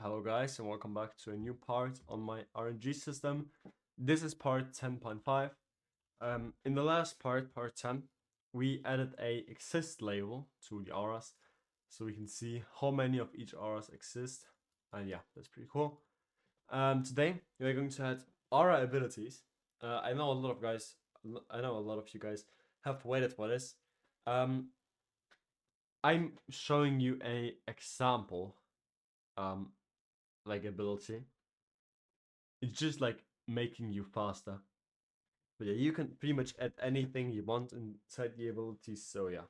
Hello guys and welcome back to a new part on my RNG system. This is part 10.5. In the last part 10, we added a exist label to the auras so we can see how many of each auras exist. And yeah, that's pretty cool. Today we're going to add aura abilities. I know a lot of you guys have waited for this. I'm showing you a example like ability. It's just like making you faster. But yeah, you can pretty much add anything you want inside the abilities. So yeah.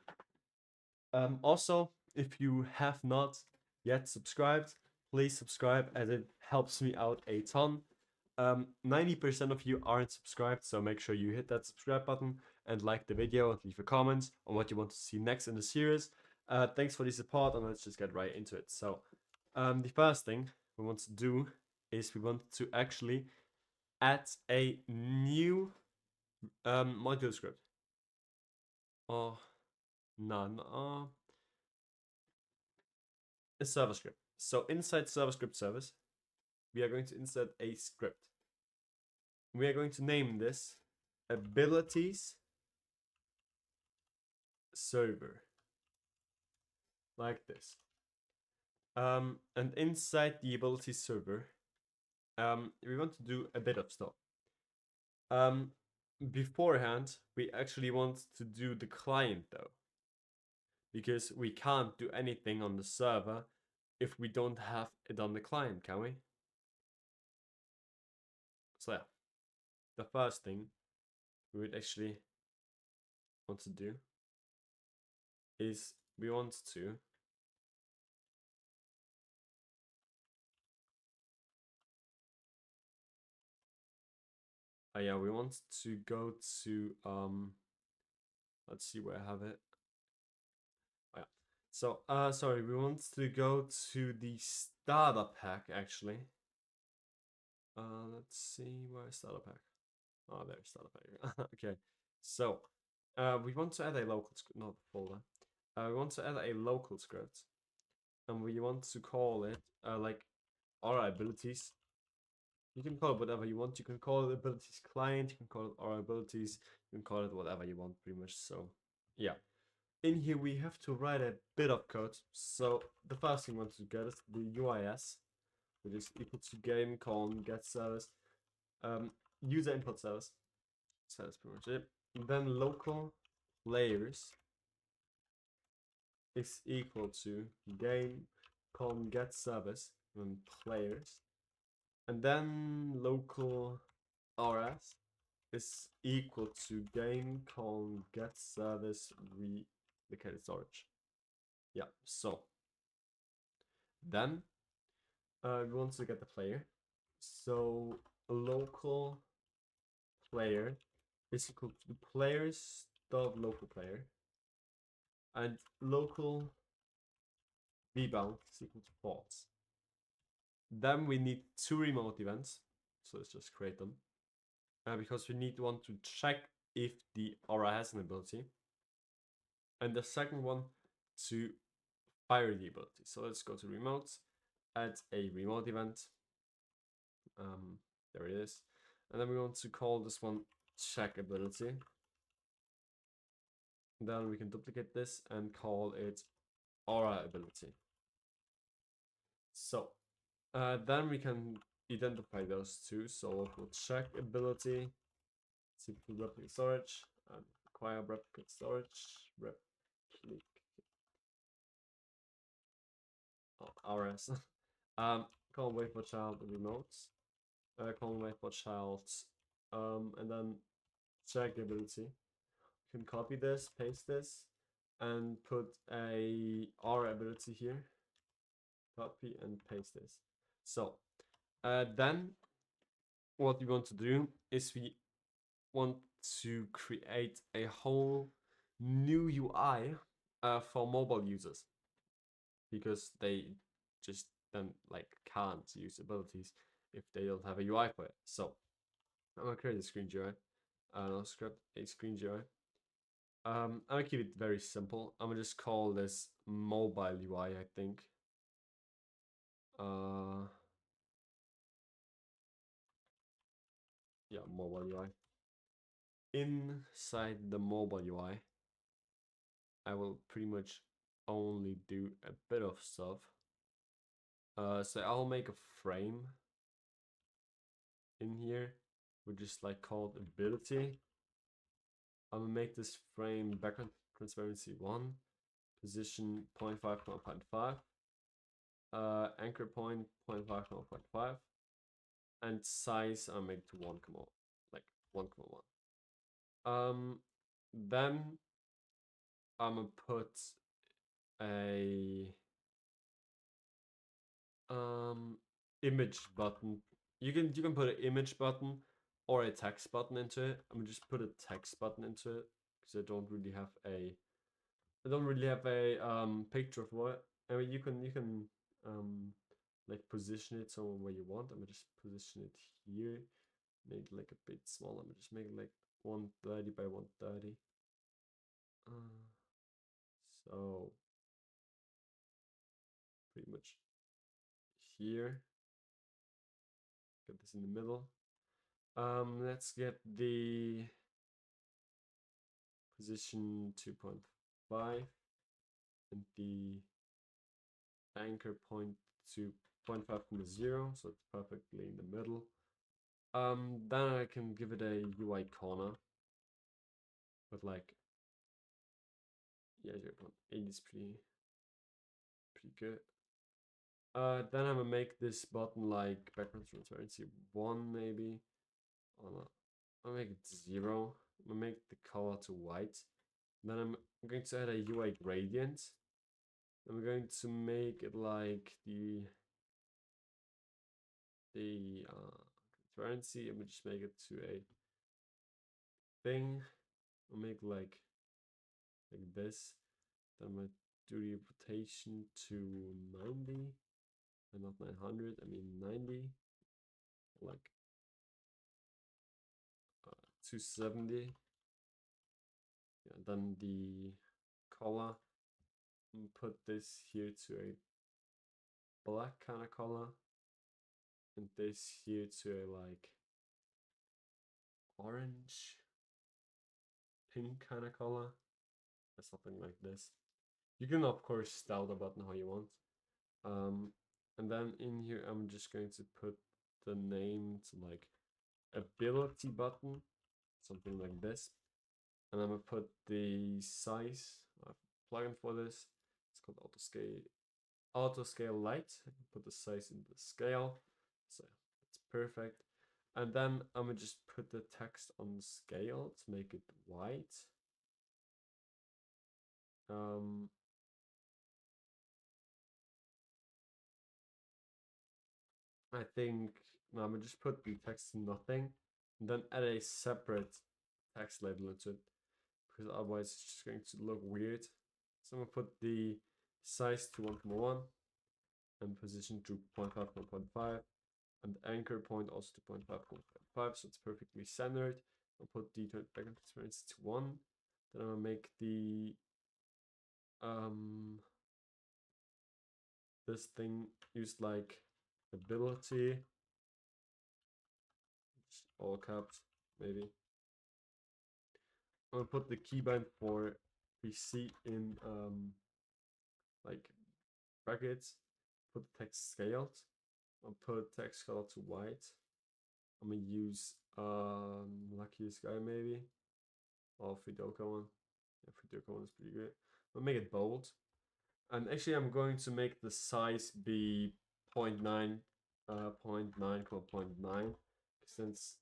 Also, if you have not yet subscribed, please subscribe as it helps me out a ton. 90% of you aren't subscribed, so make sure you hit that subscribe button and like the video and leave a comment on what you want to see next in the series. Thanks for the support, and let's just get right into it. So, the first thing we want to do is we want to actually add a new module script. Oh, no, a server script. So inside server script service, we are going to insert a script. We are going to name this abilities server, like this. And inside the abilities server, we want to do a bit of stuff. Beforehand, we actually want to do the client though, because we can't do anything on the server if we don't have it on the client, can we? So yeah, the first thing we would actually want to do is we want to we want to go to let's see where I have it. Oh, yeah. So sorry, we want to go to the starter pack actually. Let's see where starter pack. Oh, there's starter pack. Okay, so we want to add a local script, not folder. We want to add a local script, and we want to call it like our abilities. You can call it whatever you want. You can call it abilities client. You can call it our abilities. You can call it whatever you want, pretty much. So yeah, in here we have to write a bit of code. So the first thing we want to get is the UIS, which is equal to game colon get service, user input service. So that's pretty much it. And then local layers is equal to game colon get service and players, and then local rs is equal to game colon get service relocated storage. Yeah, so then we want to get the player. So local player is equal to the players dot local player, and local vbound is equal to false. Then we need two remote events, so let's just create them, because we need one to check if the aura has an ability, and the second one to fire the ability. So let's go to remotes, add a remote event. There it is. And then we want to call this one check ability. Then we can duplicate this and call it aura ability. So then we can identify those two. So we'll check ability, replicate storage, and acquire replicate storage, replicate RS. Call wait for child remotes. Call wait for child, and then check ability. You can copy this, paste this, and put a R ability here. Copy and paste this. So then what we want to do is we want to create a whole new UI for mobile users, because they just then like can't use abilities if they don't have a UI for it. So I'm gonna create a screen GUI, no script, a screen GUI. I'm gonna keep it very simple. I'm gonna just call this mobile UI, I think. mobile UI. Inside the mobile UI, I will pretty much only do a bit of stuff. So I'll make a frame in here, which is like called ability. I'm gonna make this frame background transparency 1, position 0.5, 0.5, anchor point 0.5, 0.5, and size I'll make to 1, like 1,1. Then I'm gonna put a image button. You can put an image button or a text button into it. I'm gonna just put a text button into it because I don't really have a picture for it. I mean, you can like position it somewhere where you want. I'm gonna just position it here, make it like a bit smaller. I'm gonna just make it like 130 by 130. So pretty much here. Get this in the middle. Let's get the position 2.5 and the anchor point to 0.5, so it's perfectly in the middle. Then I can give it a UI corner, but like, yeah, 0.8 is pretty good. Then I'm gonna make this button like background transparency 1 maybe. Oh no, I'll make it 0. I'm gonna make the color to white. Then I'm going to add a UI gradient. I'm going to make it like the transparency. I'm gonna just make it to a thing. I'll make like this. Then I'm gonna do the rotation to 90, and not 900. I mean 90, like 270. Yeah, then the color. Put this here to a black kind of color, and this here to a like orange pink kind of color, or something like this. You can of course style the button how you want. And then in here I'm just going to put the name to like ability button, something like this. And I'm gonna put the size. I have a plugin for this. It's called auto scale light. I can put the size in the scale, so it's perfect. And then I'm gonna just put the text on the scale to make it white. I think no, I'm gonna just put the text to nothing, and then add a separate text label into it, because otherwise it's just going to look weird. So I'm gonna put the size to 1,1 and position to 0.5, 1.5, and anchor point also to 0.5, 1.5, so it's perfectly centered. I'll put the background transparency to 1. Then I'm gonna make the this thing use like ability, all caps maybe. I'm gonna put the keybind for PC in like brackets. Put the text scaled. I'll put text color to white. I'm gonna use luckiest guy maybe, or Fidoka one. Yeah, Fidoka one is pretty good. I'll make it bold. And actually I'm going to make the size be 0.9, 0.9, 0.9, since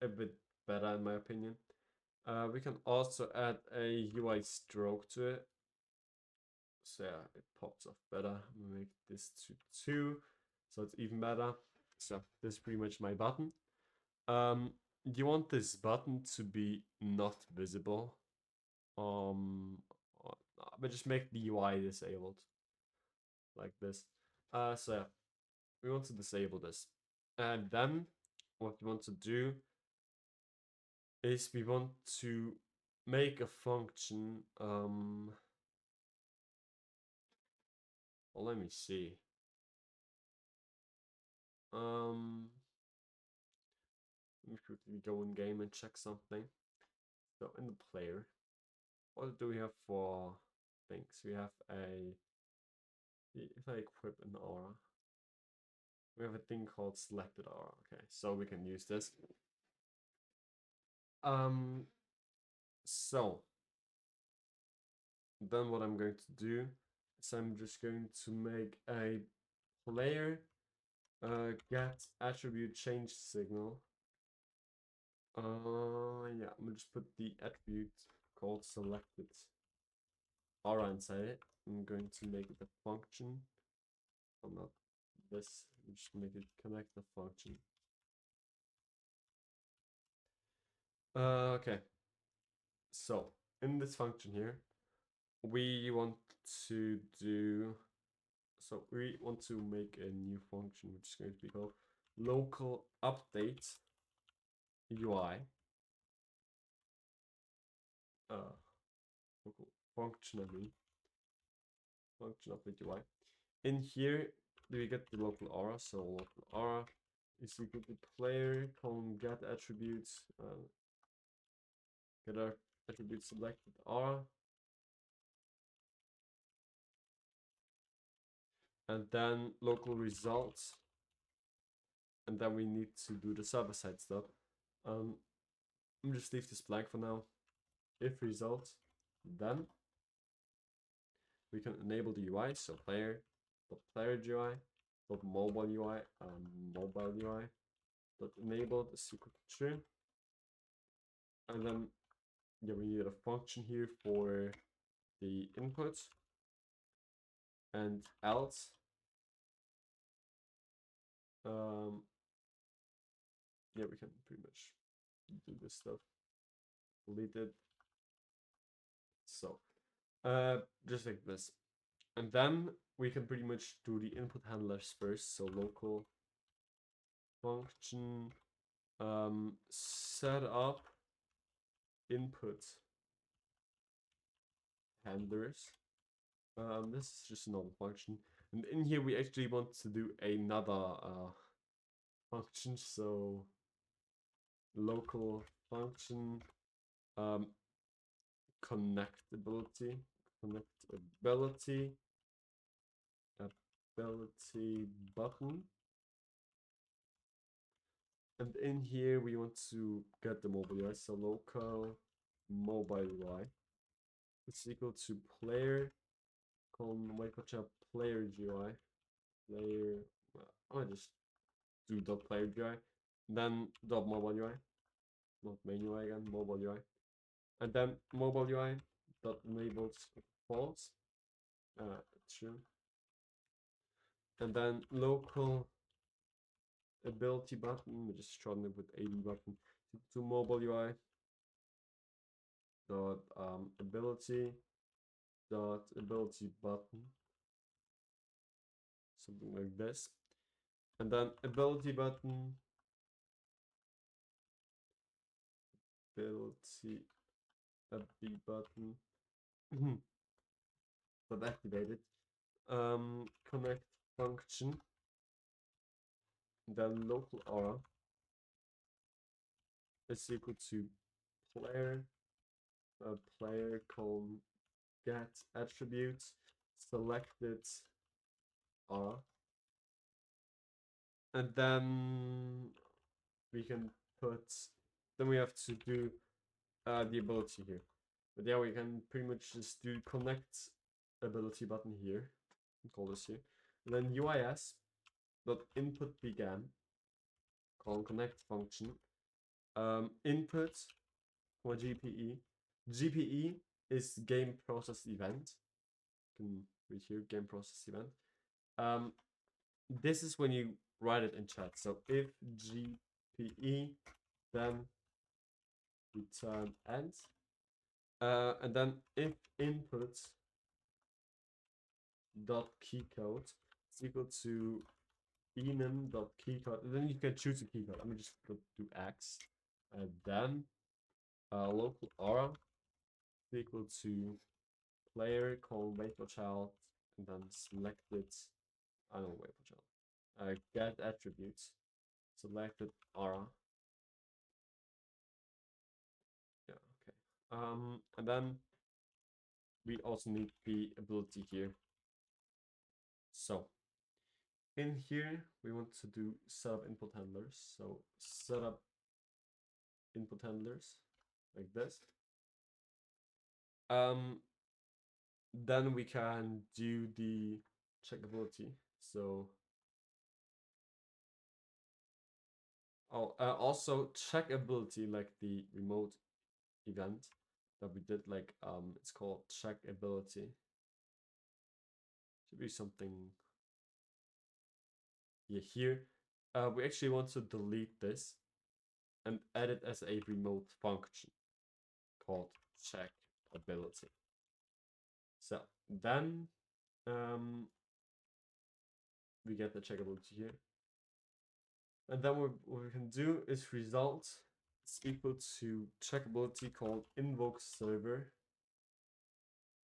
a bit better in my opinion. We can also add a UI stroke to it. So yeah, it pops off better. I'm gonna make this to 2, so it's even better. So this is pretty much my button. You want this button to be not visible. But just make the UI disabled, like this. So yeah, we want to disable this. And then what we want to do is we want to make a function. Well, let me see. We quickly go in game and check something. So in the player, what do we have for things? We have a, if I equip an aura, we have a thing called selected aura. Okay, so we can use this. So then what I'm going to do is I'm just going to make a player get attribute change signal. Yeah, I'm gonna just put the attribute called selected aura inside it. I'm going to make it a function. I'm not this. I'm just make it connect the function. Okay. So in this function here, we want to do. So we want to make a new function which is going to be called local update UI. Local function, I mean, function update UI. In here, we get the local aura. So local aura is equal to player colon get attributes. Get our attribute selected aura. And then local results. And then we need to do the server-side stuff. I'm just leave this blank for now. If result, then we can enable the UI. So player GUI, mobile UI, mobile UI. Enabled is equal to true. And then yeah, we need a function here for the input and else. Yeah, we can pretty much do this stuff. Delete it. So just like this. And then we can pretty much do the input handlers first. So local function set up input handlers. This is just another function. And in here we actually want to do another function. So local function connectability button. And in here we want to get the mobile UI. So local mobile UI is equal to player player GUI. Player, I'll just do dot player GUI. Then dot mobile UI. Not main UI again, mobile UI. And then mobile UI dot enabled false. True. And then local ability button, we just shorten it with AD button to mobile UI dot ability button, something like this. And then ability button but activated connect function, then local aura is equal to player player colon get attributes selected aura, and then we can put, then we have to do the ability here. But yeah, we can pretty much just do connect ability button here. Call this here. And then UIS dot input began call connect function. Input for GPE. GPE is game process event. You can read here game process event. This is when you write it in chat. So if GPE, then return end. And then if input dot keycode is equal to enum dot keycode, then you can choose a keycode. Let me just do X. And then local aura is equal to player called wait for child, and then selected. I don't know, wait for child. Get attributes selected aura And then we also need the ability here. So in here, we want to do setup input handlers. So setup input handlers like this. Then we can do the checkability. So also checkability, like the remote event that we did, like it's called checkability. Should be something. Yeah, here we actually want to delete this and add it as a remote function called checkability. So then we get the checkability here. And then what we can do is result is equal to checkability called invoke server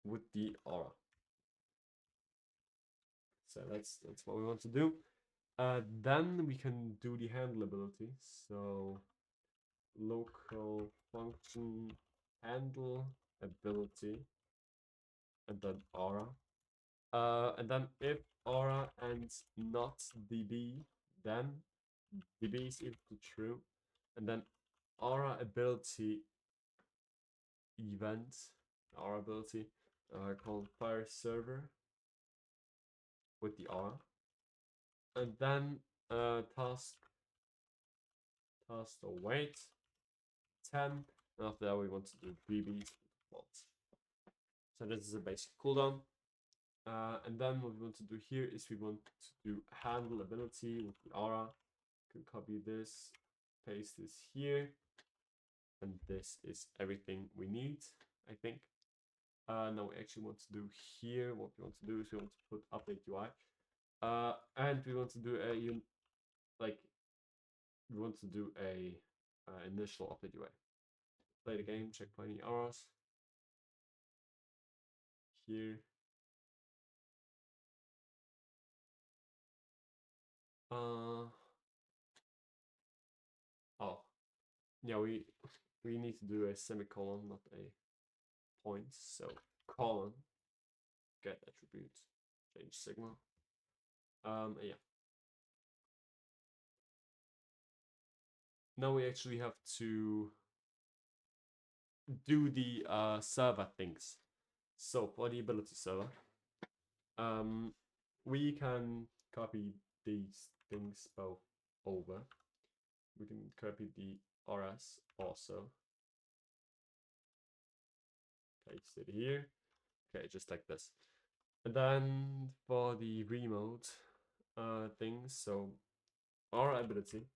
with the aura. So that's what we want to do. Then we can do the handleability. So local function handle ability and then aura. And then if aura and not db, then db is equal to true. And then aura ability event, aura ability called fire server with the aura. And then task await 10. And after that we want to do bb false. So this is a basic cooldown. And then what we want to do here is we want to do handle ability with the aura. You can copy this, paste this here, and this is everything we need, I think. Now we actually want to do here, what we want to do is we want to put update UI. And we want to do a initial update UI. Play the game, check for any errors. Here. Oh, yeah, we need to do a semicolon, not a point. So colon, get attribute, change sigma. Yeah. Now we actually have to do the server things. So for the ability server, we can copy these things both over. We can copy the RS also. Paste it here. Okay, just like this. And then for the remote things, so our ability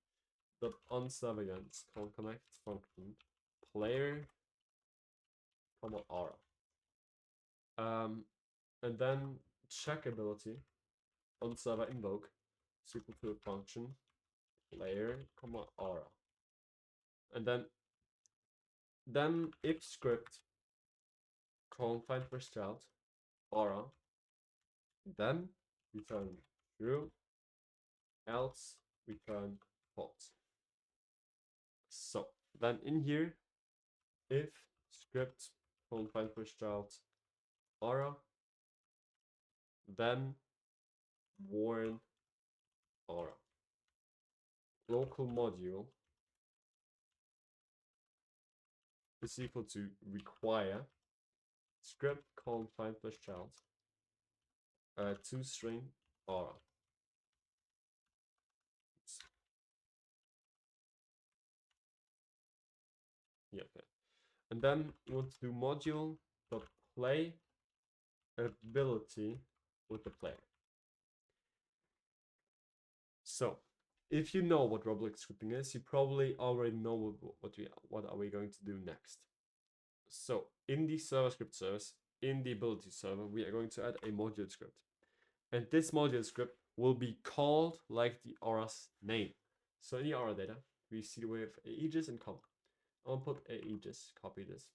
dot on server events called connect function player comma aura. And then check ability on server invoke is equal to a function player comma aura. And then if script call find first child aura, then return true, else return false. So then in here, if script call find first child aura, then warn aura. Local module is equal to require script call find first child to string aura. Yeah, okay. And then we want to do module dot play ability with the player. So if you know what Roblox scripting is, you probably already know what are we going to do next. So in the server script service, in the ability server, we are going to add a module script. And this module script will be called like the aura's name. So in the aura data, we see we have aegis and comma. I'll put aegis, copy this,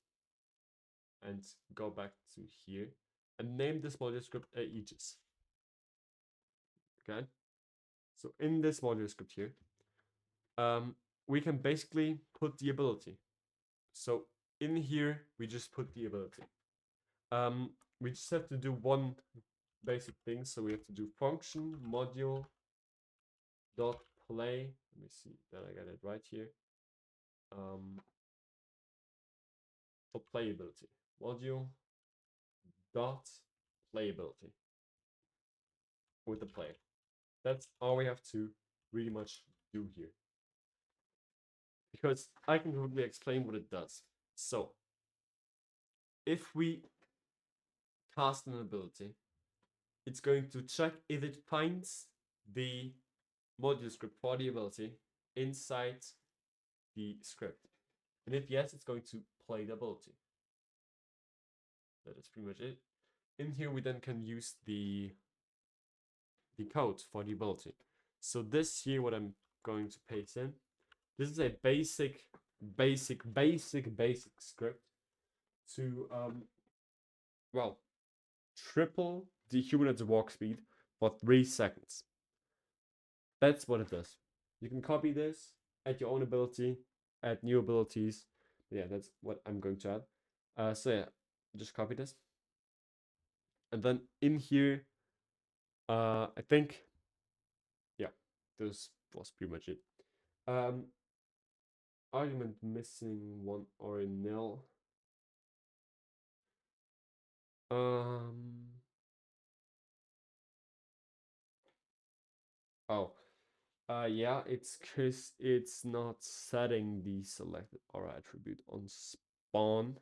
and go back to here and name this module script aegis. Okay. So in this module script here, we can basically put the ability. So in here we just put the ability. We just have to do one basic thing. So we have to do function module dot play. Let me see that I got it right here. For playability, module dot playability with the player. That's all we have to really much do here. Because I can quickly explain what it does. So, if we cast an ability, it's going to check if it finds the module script for the ability inside the script. And if yes, it's going to play the ability. That is pretty much it. In here, we then can use the code for the ability. So this here, what I'm going to paste in, this is a basic script to well, triple the humanoid's walk speed for 3 seconds. That's what it does. You can copy this, add your own ability, add new abilities. Yeah, that's what I'm going to add. So yeah, just copy this. And then in here, I think, yeah, this was pretty much it. Argument missing one or a nil. Oh, yeah, it's because it's not setting the selected aura attribute on spawn.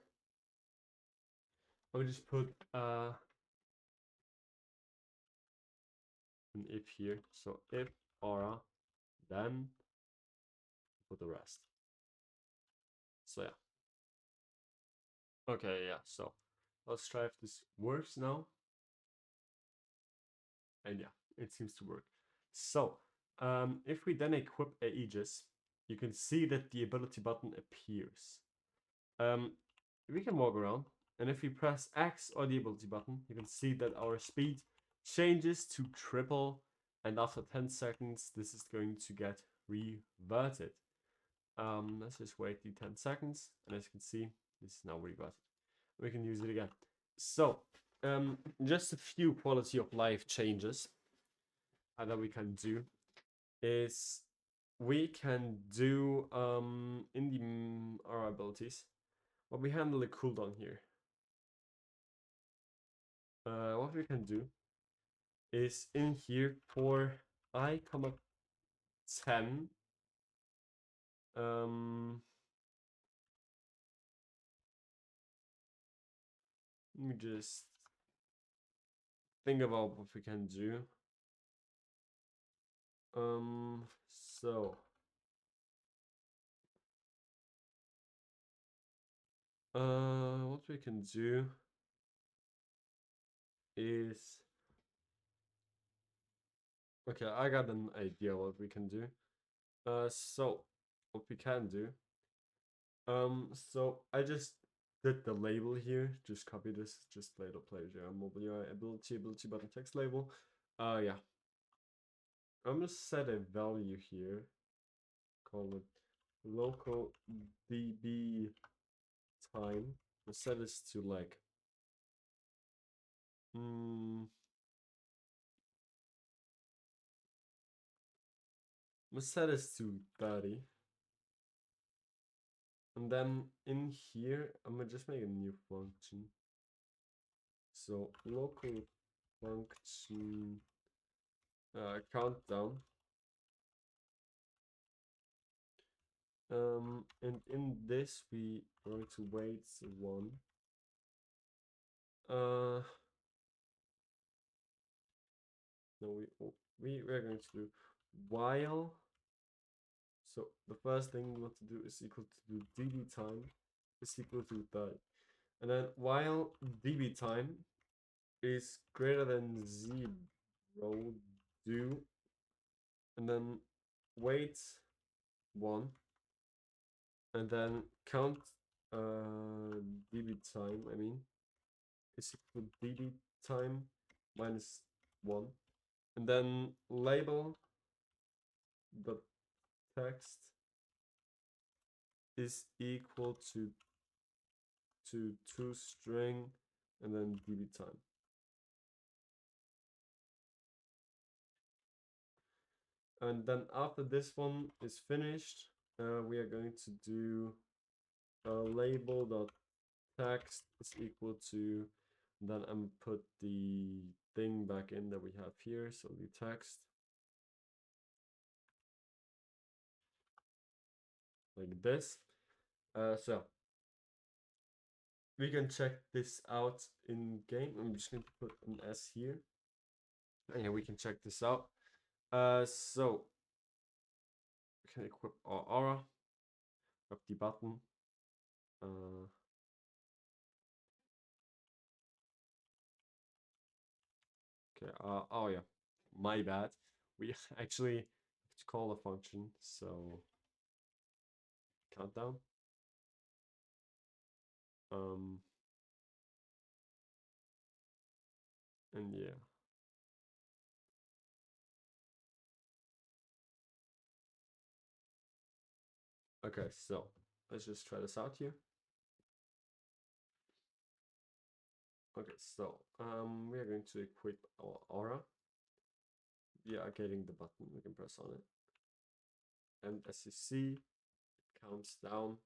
I'll just put an if here. So if aura, then put the rest. So yeah. Okay, yeah. So let's try if this works now. And yeah, it seems to work. So if we then equip Aegis, you can see that the ability button appears. We can walk around, and if we press X or the ability button, you can see that our speed changes to triple, and after 10 seconds, this is going to get reverted. Let's just wait the 10 seconds, and as you can see, this is now reverted. We can use it again. So, just a few quality of life changes that we can do is we can do in the our abilities, but we handle the cooldown here. What we can do is in here for I, 10. Let me just think about what we can do. So what we can do is, okay, I got an idea what we can do. So what we can do, so I just did the label here, just copy this, just later player mobile UI ability button text label. Yeah, I'm gonna set a value here, call it local db time. We'll set this to like we'll set this to 30. And then in here, I'm gonna just make a new function. So local function countdown. And in this we are going to wait 1. No, we're going to do while. So the first thing we want to do is equal to do db time is equal to 30. And then while db time is greater than 0, do, and then wait 1, and then count db time, I mean, is equal to db time minus 1, and then label the text is equal to to toString and then db time. And then after this one is finished, we are going to do label.text is equal to, then I'm put the thing back in that we have here, so the text like this. So we can check this out in game. I'm just going to put an S here, and we can check this out. So we can equip our aura of the button. Okay. Oh yeah, my bad. We actually have to call a function. So countdown. And yeah. Okay, so let's just try this out here. Okay, so we are going to equip our aura. We are getting the button. We can press on it, and as you see, it counts down.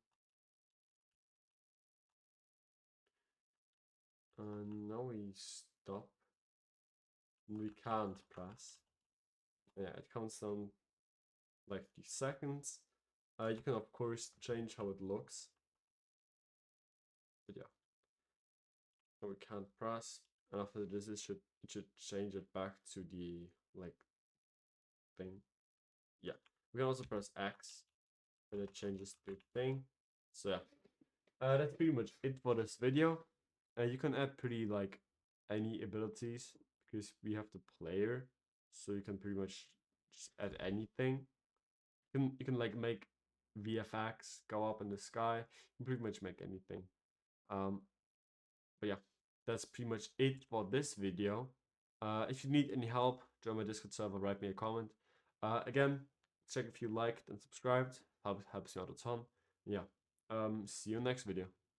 And now we stop. We can't press. Yeah, it counts down like the seconds. You can of course change how it looks, but yeah, no, we can't press. And after this, it should change it back to the like thing. Yeah, we can also press X, and it changes the thing. So yeah, that's pretty much it for this video. You can add pretty like any abilities because we have the player, so you can pretty much just add anything. You can like make VFX go up in the sky. You can pretty much make anything. But yeah, that's pretty much it for this video. If you need any help, join my Discord server, write me a comment. Again, check if you liked and subscribed. Helps me out a ton. Yeah. See you next video.